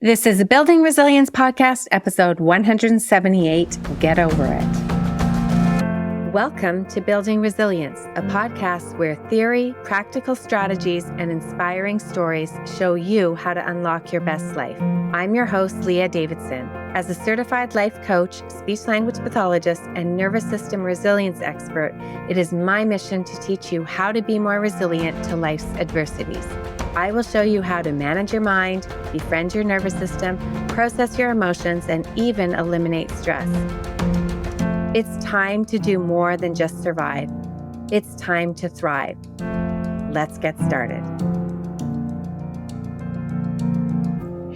This is a Building Resilience Podcast, episode 178, Get Over It. Welcome to Building Resilience, a podcast where theory, practical strategies, and inspiring stories show you how to unlock your best life. I'm your host, Leah Davidson. As a certified life coach, speech-language pathologist, and nervous system resilience expert, it is my mission to teach you how to be more resilient to life's adversities. I will show you how to manage your mind, befriend your nervous system, process your emotions, and even eliminate stress. It's time to do more than just survive. It's time to thrive. Let's get started.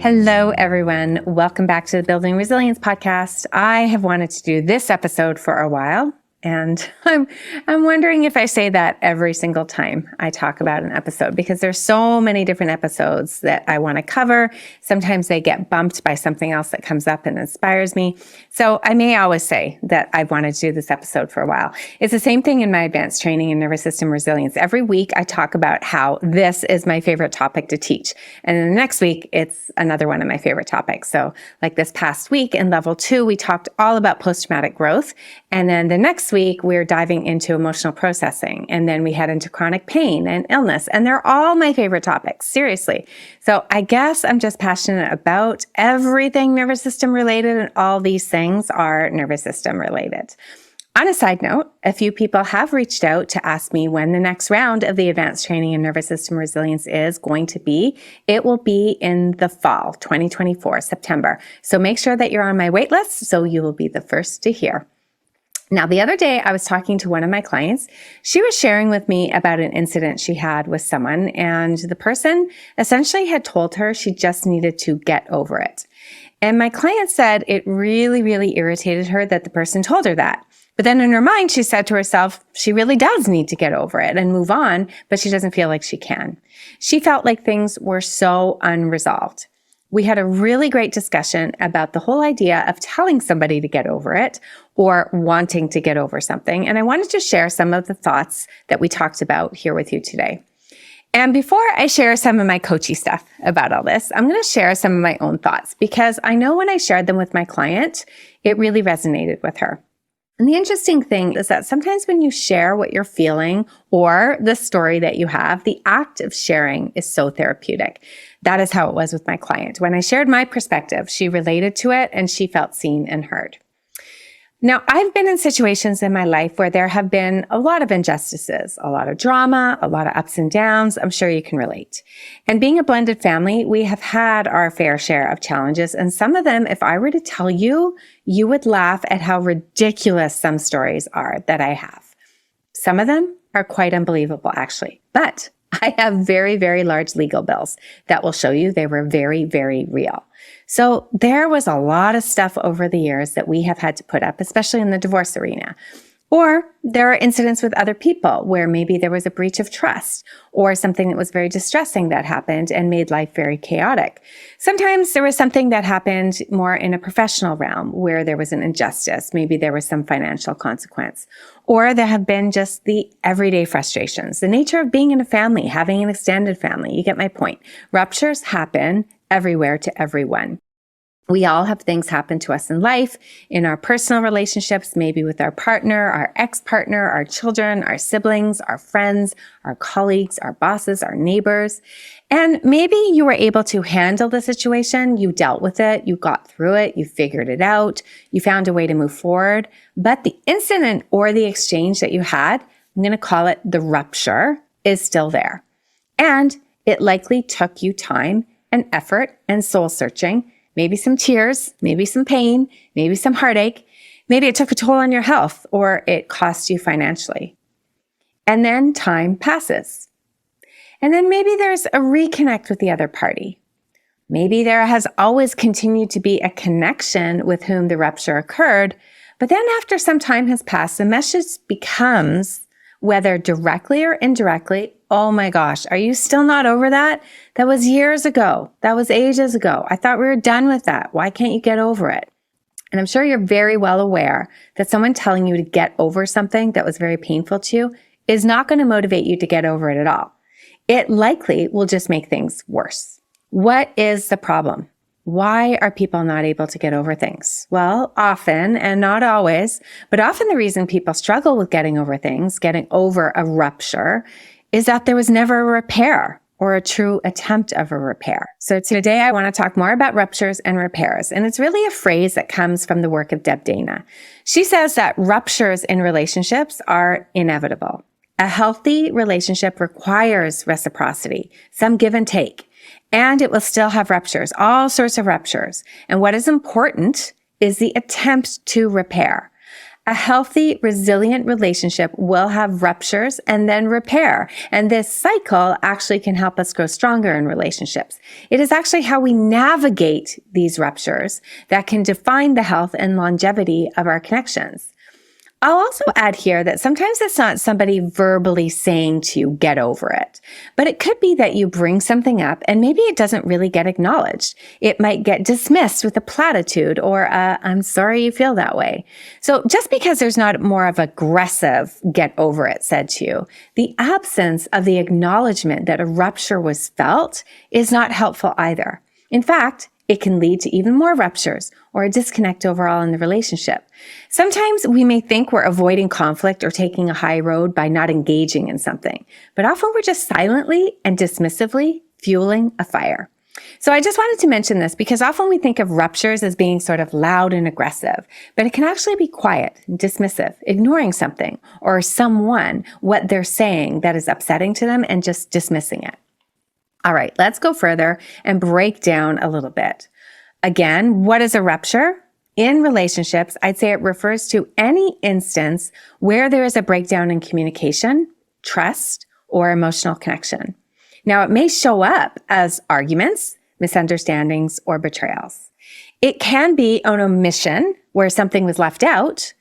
Hello, everyone. Welcome back to the Building Resilience Podcast. I have wanted to do this episode for a while, and I'm wondering if I say that every single time I talk about an episode, because there's so many different episodes that I want to cover. Sometimes they get bumped by something else that comes up and inspires me. So I may always say that I've wanted to do this episode for a while. It's the same thing in my advanced training in nervous system resilience. Every week I talk about how this is my favorite topic to teach. And then the next week, it's another one of my favorite topics. So like this past week in level 2, we talked all about post-traumatic growth. And then the next week, we're diving into emotional processing. And then we head into chronic pain and illness. And they're all my favorite topics, seriously. So I guess I'm just passionate about everything nervous system related, and all these things are nervous system related. On a side note, a few people have reached out to ask me when the next round of the advanced training in nervous system resilience is going to be. It will be in the fall, 2024, September. So make sure that you're on my wait list so you will be the first to hear. Now, the other day, I was talking to one of my clients. She was sharing with me about an incident she had with someone, and the person essentially had told her she just needed to get over it. And my client said it really, really irritated her that the person told her that. But then in her mind, she said to herself, she really does need to get over it and move on, but she doesn't feel like she can. She felt like things were so unresolved. We had a really great discussion about the whole idea of telling somebody to get over it or wanting to get over something. And I wanted to share some of the thoughts that we talked about here with you today. And before I share some of my coachy stuff about all this, I'm going to share some of my own thoughts, because I know when I shared them with my client, it really resonated with her. And the interesting thing is that sometimes when you share what you're feeling or the story that you have, the act of sharing is so therapeutic. That is how it was with my client. When I shared my perspective, she related to it and she felt seen and heard. Now, I've been in situations in my life where there have been a lot of injustices, a lot of drama, a lot of ups and downs. I'm sure you can relate. And being a blended family, we have had our fair share of challenges. And some of them, if I were to tell you, you would laugh at how ridiculous some stories are that I have. Some of them are quite unbelievable, actually. But I have very, very large legal bills that will show you they were very, very real. So there was a lot of stuff over the years that we have had to put up, especially in the divorce arena. Or there are incidents with other people where maybe there was a breach of trust or something that was very distressing that happened and made life very chaotic. Sometimes there was something that happened more in a professional realm where there was an injustice. Maybe there was some financial consequence. Or there have been just the everyday frustrations, the nature of being in a family, having an extended family. You get my point. Ruptures happen everywhere to everyone. We all have things happen to us in life, in our personal relationships, maybe with our partner, our ex-partner, our children, our siblings, our friends, our colleagues, our bosses, our neighbors. And maybe you were able to handle the situation, you dealt with it, you got through it, you figured it out, you found a way to move forward. But the incident or the exchange that you had, I'm going to call it the rupture, is still there. And it likely took you time and effort and soul searching. Maybe some tears, maybe some pain, maybe some heartache. Maybe it took a toll on your health or it cost you financially. And then time passes. And then maybe there's a reconnect with the other party. Maybe there has always continued to be a connection with whom the rupture occurred. But then after some time has passed, the message becomes, whether directly or indirectly, oh my gosh, are you still not over that? That was years ago. That was ages ago. I thought we were done with that. Why can't you get over it? And I'm sure you're very well aware that someone telling you to get over something that was very painful to you is not going to motivate you to get over it at all. It likely will just make things worse. What is the problem? Why are people not able to get over things? Well, often, and not always, but often the reason people struggle with getting over things, getting over a rupture, is that there was never a repair or a true attempt of a repair. So today I want to talk more about ruptures and repairs. And it's really a phrase that comes from the work of Deb Dana. She says that ruptures in relationships are inevitable. A healthy relationship requires reciprocity, some give and take. And it will still have ruptures, all sorts of ruptures. And what is important is the attempt to repair. A healthy, resilient relationship will have ruptures and then repair. And this cycle actually can help us grow stronger in relationships. It is actually how we navigate these ruptures that can define the health and longevity of our connections. I'll also add here that sometimes it's not somebody verbally saying to you, get over it, but it could be that you bring something up and maybe it doesn't really get acknowledged. It might get dismissed with a platitude or I'm sorry you feel that way. So just because there's not more of aggressive get over it said to you, the absence of the acknowledgement that a rupture was felt is not helpful either. In fact, it can lead to even more ruptures or a disconnect overall in the relationship. Sometimes we may think we're avoiding conflict or taking a high road by not engaging in something, but often we're just silently and dismissively fueling a fire. So I just wanted to mention this because often we think of ruptures as being sort of loud and aggressive, but it can actually be quiet and dismissive, ignoring something or someone, what they're saying that is upsetting to them and just dismissing it. All right, let's go further and break down a little bit. Again, what is a rupture? In relationships, I'd say it refers to any instance where there is a breakdown in communication, trust, or emotional connection. Now, it may show up as arguments, misunderstandings, or betrayals. It can be an omission where something was left out,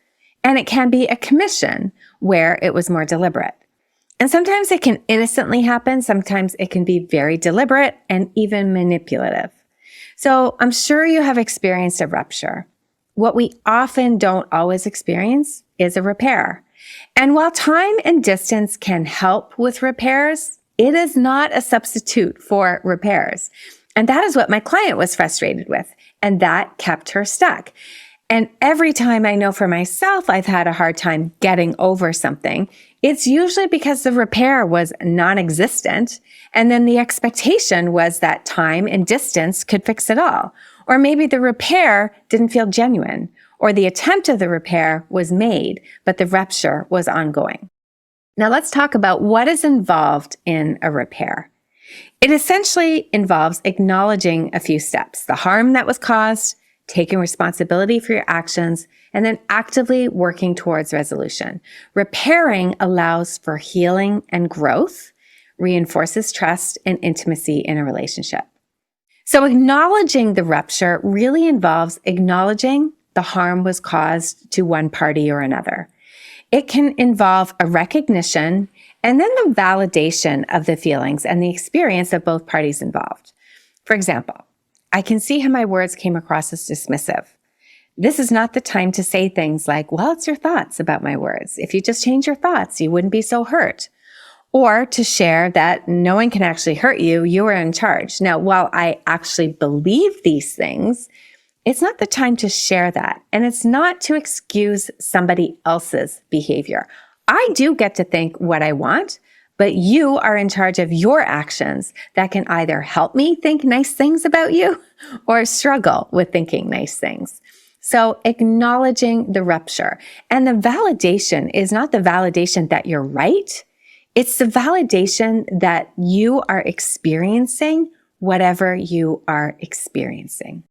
and it can be a commission where it was more deliberate. And sometimes it can innocently happen. Sometimes it can be very deliberate and even manipulative. So I'm sure you have experienced a rupture. What we often don't always experience is a repair. And while time and distance can help with repairs, it is not a substitute for repairs. And that is what my client was frustrated with. And that kept her stuck. And every time I know for myself I've had a hard time getting over something, it's usually because the repair was non-existent. And then the expectation was that time and distance could fix it all. Or maybe the repair didn't feel genuine, or the attempt of the repair was made, but the rupture was ongoing. Now let's talk about what is involved in a repair. It essentially involves acknowledging a few steps: the harm that was caused, taking responsibility for your actions, and then actively working towards resolution. Repairing allows for healing and growth, reinforces trust and intimacy in a relationship. So acknowledging the rupture really involves acknowledging the harm was caused to one party or another. It can involve a recognition and then the validation of the feelings and the experience of both parties involved. For example, I can see how my words came across as dismissive. This is not the time to say things like, well, it's your thoughts about my words. If you just change your thoughts, you wouldn't be so hurt. Or to share that no one can actually hurt you, you are in charge. Now, while I actually believe these things, it's not the time to share that. And it's not to excuse somebody else's behavior. I do get to think what I want, but you are in charge of your actions that can either help me think nice things about you or struggle with thinking nice things. So acknowledging the rupture. And the validation is not the validation that you're right. It's the validation that you are experiencing whatever you are experiencing.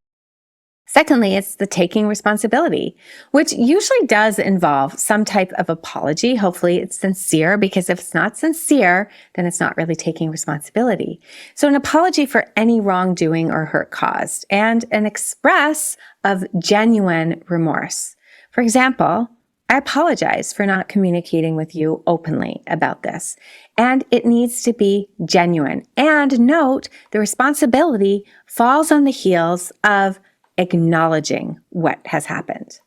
Secondly, it's the taking responsibility, which usually does involve some type of apology. Hopefully it's sincere, because if it's not sincere, then it's not really taking responsibility. So an apology for any wrongdoing or hurt caused, and an express of genuine remorse. For example, I apologize for not communicating with you openly about this. And it needs to be genuine. And note, the responsibility falls on the heels of acknowledging what has happened.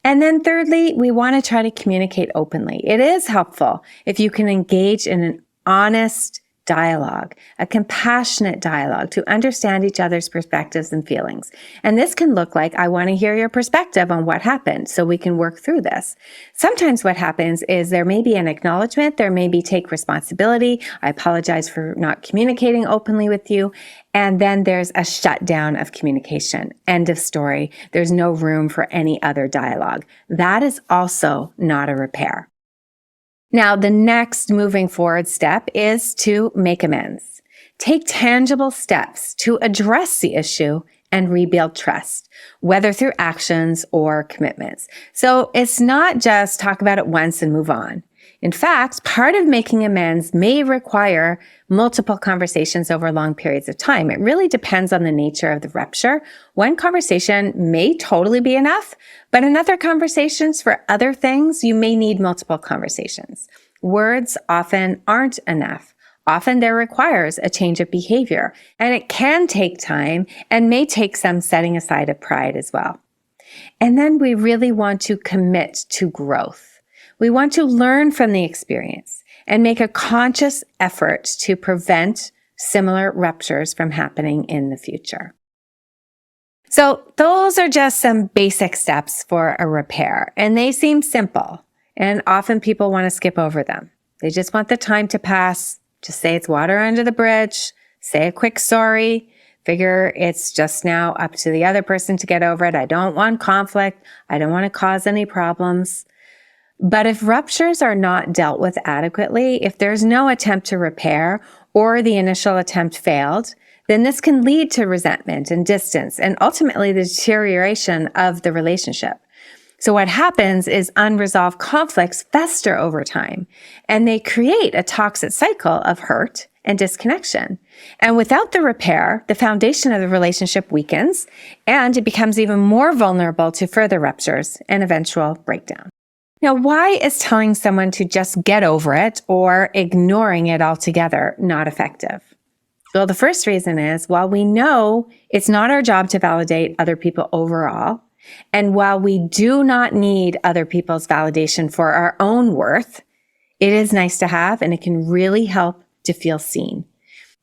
And then thirdly, we want to try to communicate openly. It is helpful if you can engage in an honest dialogue, a compassionate dialogue to understand each other's perspectives and feelings. And this can look like, I want to hear your perspective on what happened so we can work through this. Sometimes what happens is there may be an acknowledgement, there may be take responsibility. I apologize for not communicating openly with you. And then there's a shutdown of communication. End of story. There's no room for any other dialogue. That is also not a repair. Now, the next moving forward step is to make amends. Take tangible steps to address the issue and rebuild trust, whether through actions or commitments. So it's not just talk about it once and move on. In fact, part of making amends may require multiple conversations over long periods of time. It really depends on the nature of the rupture. One conversation may totally be enough, but in other conversations for other things, you may need multiple conversations. Words often aren't enough. Often there requires a change of behavior, and it can take time and may take some setting aside of pride as well. And then we really want to commit to growth. We want to learn from the experience and make a conscious effort to prevent similar ruptures from happening in the future. So those are just some basic steps for a repair, and they seem simple, and often people want to skip over them. They just want the time to pass, just say it's water under the bridge, say a quick sorry, figure it's just now up to the other person to get over it. I don't want conflict. I don't want to cause any problems. But if ruptures are not dealt with adequately, if there's no attempt to repair or the initial attempt failed, then this can lead to resentment and distance and ultimately the deterioration of the relationship. So what happens is unresolved conflicts fester over time, and they create a toxic cycle of hurt and disconnection. And without the repair, the foundation of the relationship weakens, and it becomes even more vulnerable to further ruptures and eventual breakdown. Now, why is telling someone to just get over it or ignoring it altogether not effective? Well, the first reason is, while we know it's not our job to validate other people overall, and while we do not need other people's validation for our own worth, it is nice to have, and it can really help to feel seen.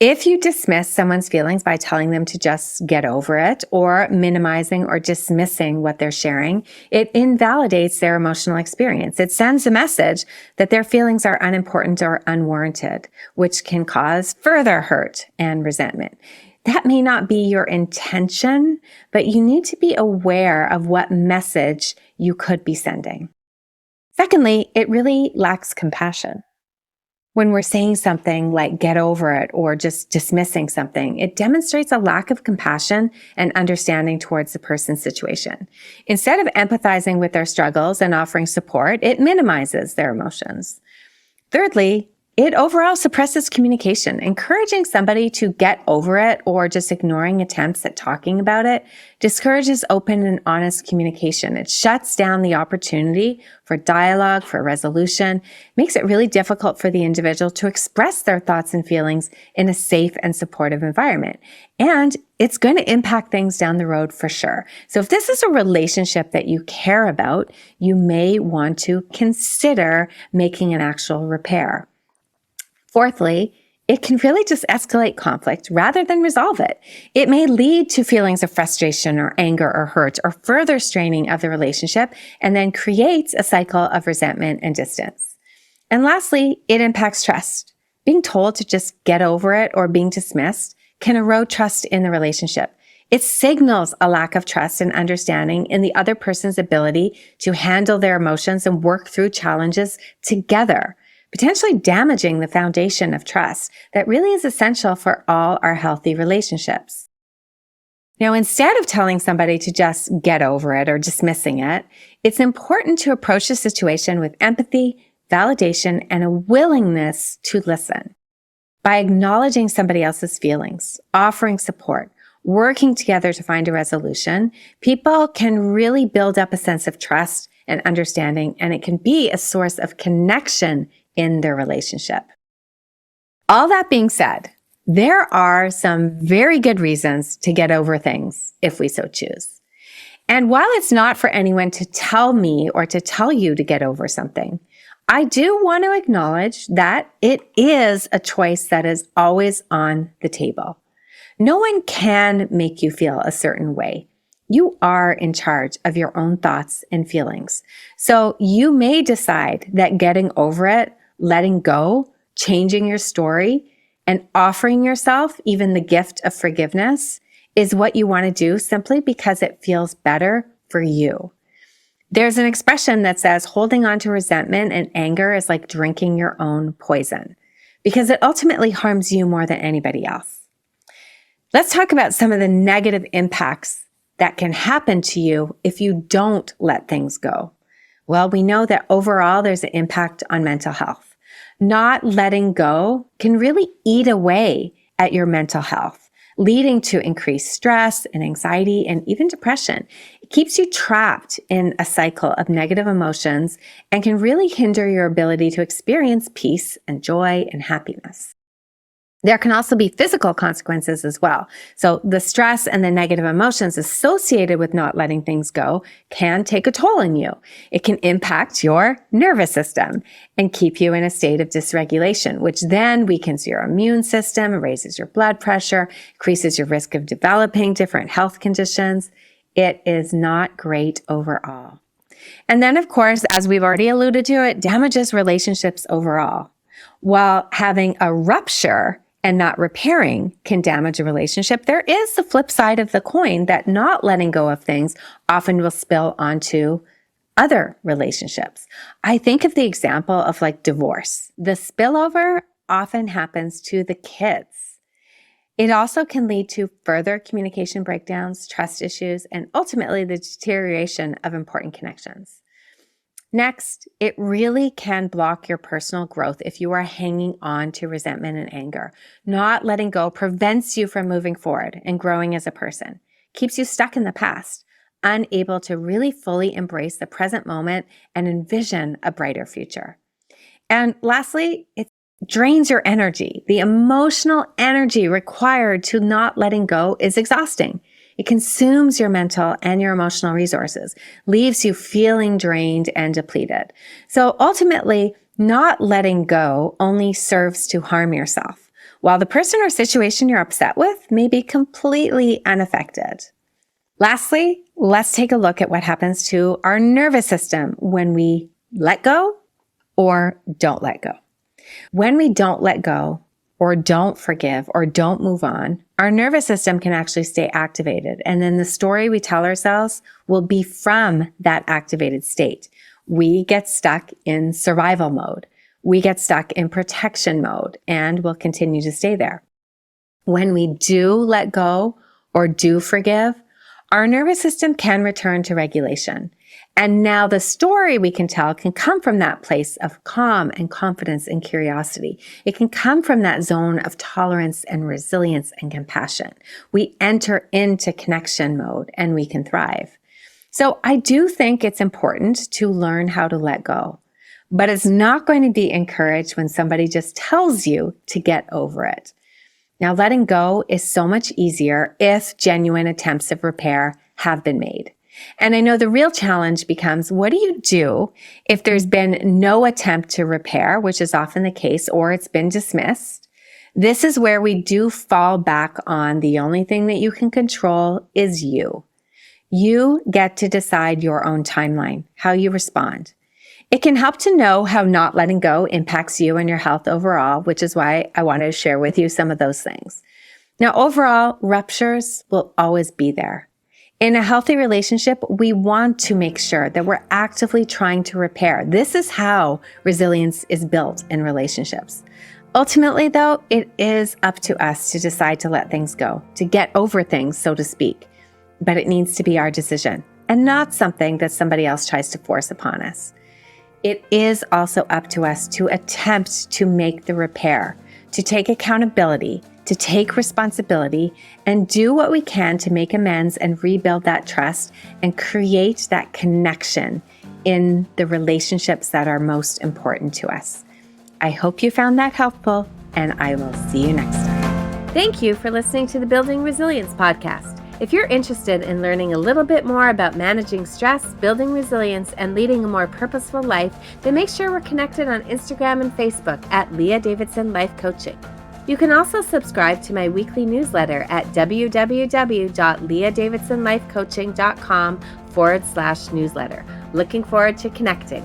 If you dismiss someone's feelings by telling them to just get over it or minimizing or dismissing what they're sharing, it invalidates their emotional experience. It sends a message that their feelings are unimportant or unwarranted, which can cause further hurt and resentment. That may not be your intention, but you need to be aware of what message you could be sending. Secondly, it really lacks compassion. When we're saying something like get over it or just dismissing something, it demonstrates a lack of compassion and understanding towards the person's situation. Instead of empathizing with their struggles and offering support, it minimizes their emotions. Thirdly, it overall suppresses communication. Encouraging somebody to get over it or just ignoring attempts at talking about it discourages open and honest communication. It shuts down the opportunity for dialogue, for resolution, makes it really difficult for the individual to express their thoughts and feelings in a safe and supportive environment. And it's going to impact things down the road for sure. So if this is a relationship that you care about, you may want to consider making an actual repair. Fourthly, it can really just escalate conflict rather than resolve it. It may lead to feelings of frustration or anger or hurt or further straining of the relationship, and then creates a cycle of resentment and distance. And lastly, it impacts trust. Being told to just get over it or being dismissed can erode trust in the relationship. It signals a lack of trust and understanding in the other person's ability to handle their emotions and work through challenges together, potentially damaging the foundation of trust that really is essential for all our healthy relationships. Now, instead of telling somebody to just get over it or dismissing it, it's important to approach the situation with empathy, validation, and a willingness to listen. By acknowledging somebody else's feelings, offering support, working together to find a resolution, people can really build up a sense of trust and understanding, and it can be a source of connection in their relationship. All that being said, there are some very good reasons to get over things if we so choose. And while it's not for anyone to tell me or to tell you to get over something, I do want to acknowledge that it is a choice that is always on the table. No one can make you feel a certain way. You are in charge of your own thoughts and feelings. So you may decide that getting over it, letting go, changing your story, and offering yourself even the gift of forgiveness is what you want to do simply because it feels better for you. There's an expression that says holding on to resentment and anger is like drinking your own poison because it ultimately harms you more than anybody else. Let's talk about some of the negative impacts that can happen to you if you don't let things go. Well, we know that overall there's an impact on mental health. Not letting go can really eat away at your mental health, leading to increased stress and anxiety and even depression. It keeps you trapped in a cycle of negative emotions and can really hinder your ability to experience peace and joy and happiness. There can also be physical consequences as well. So the stress and the negative emotions associated with not letting things go can take a toll on you. It can impact your nervous system and keep you in a state of dysregulation, which then weakens your immune system, raises your blood pressure, increases your risk of developing different health conditions. It is not great overall. And then, of course, as we've already alluded to, it damages relationships overall. While having a rupture and not repairing can damage a relationship, there is the flip side of the coin that not letting go of things often will spill onto other relationships. I think of the example of like divorce. The spillover often happens to the kids. It also can lead to further communication breakdowns, trust issues, and ultimately the deterioration of important connections. Next, it really can block your personal growth if you are hanging on to resentment and anger. Not letting go prevents you from moving forward and growing as a person, keeps you stuck in the past, unable to really fully embrace the present moment and envision a brighter future. And lastly, it drains your energy. The emotional energy required to not letting go is exhausting. It consumes your mental and your emotional resources, leaves you feeling drained and depleted. So ultimately, not letting go only serves to harm yourself, while the person or situation you're upset with may be completely unaffected. Lastly, let's take a look at what happens to our nervous system when we let go or don't let go. When we don't let go, or don't forgive, or don't move on, our nervous system can actually stay activated. And then the story we tell ourselves will be from that activated state. We get stuck in survival mode. We get stuck in protection mode and will continue to stay there. When we do let go or do forgive, our nervous system can return to regulation. And now the story we can tell can come from that place of calm and confidence and curiosity. It can come from that zone of tolerance and resilience and compassion. We enter into connection mode and we can thrive. So I do think it's important to learn how to let go, but it's not going to be encouraged when somebody just tells you to get over it. Now, letting go is so much easier if genuine attempts of repair have been made. And I know the real challenge becomes, what do you do if there's been no attempt to repair, which is often the case, or it's been dismissed? This is where we do fall back on the only thing that you can control is you. You get to decide your own timeline, how you respond. It can help to know how not letting go impacts you and your health overall, which is why I wanted to share with you some of those things. Now, overall, ruptures will always be there. In a healthy relationship, we want to make sure that we're actively trying to repair. This is how resilience is built in relationships. Ultimately, though, it is up to us to decide to let things go, to get over things, so to speak. But it needs to be our decision and not something that somebody else tries to force upon us. It is also up to us to attempt to make the repair, to take accountability, to take responsibility, and do what we can to make amends and rebuild that trust and create that connection in the relationships that are most important to us. I hope you found that helpful, and I will see you next time. Thank you for listening to the Building Resilience podcast. If you're interested in learning a little bit more about managing stress, building resilience, and leading a more purposeful life, then make sure we're connected on Instagram and Facebook at Leah Davidson Life Coaching. You can also subscribe to my weekly newsletter at www.leahdavidsonlifecoaching.com/newsletter. Looking forward to connecting.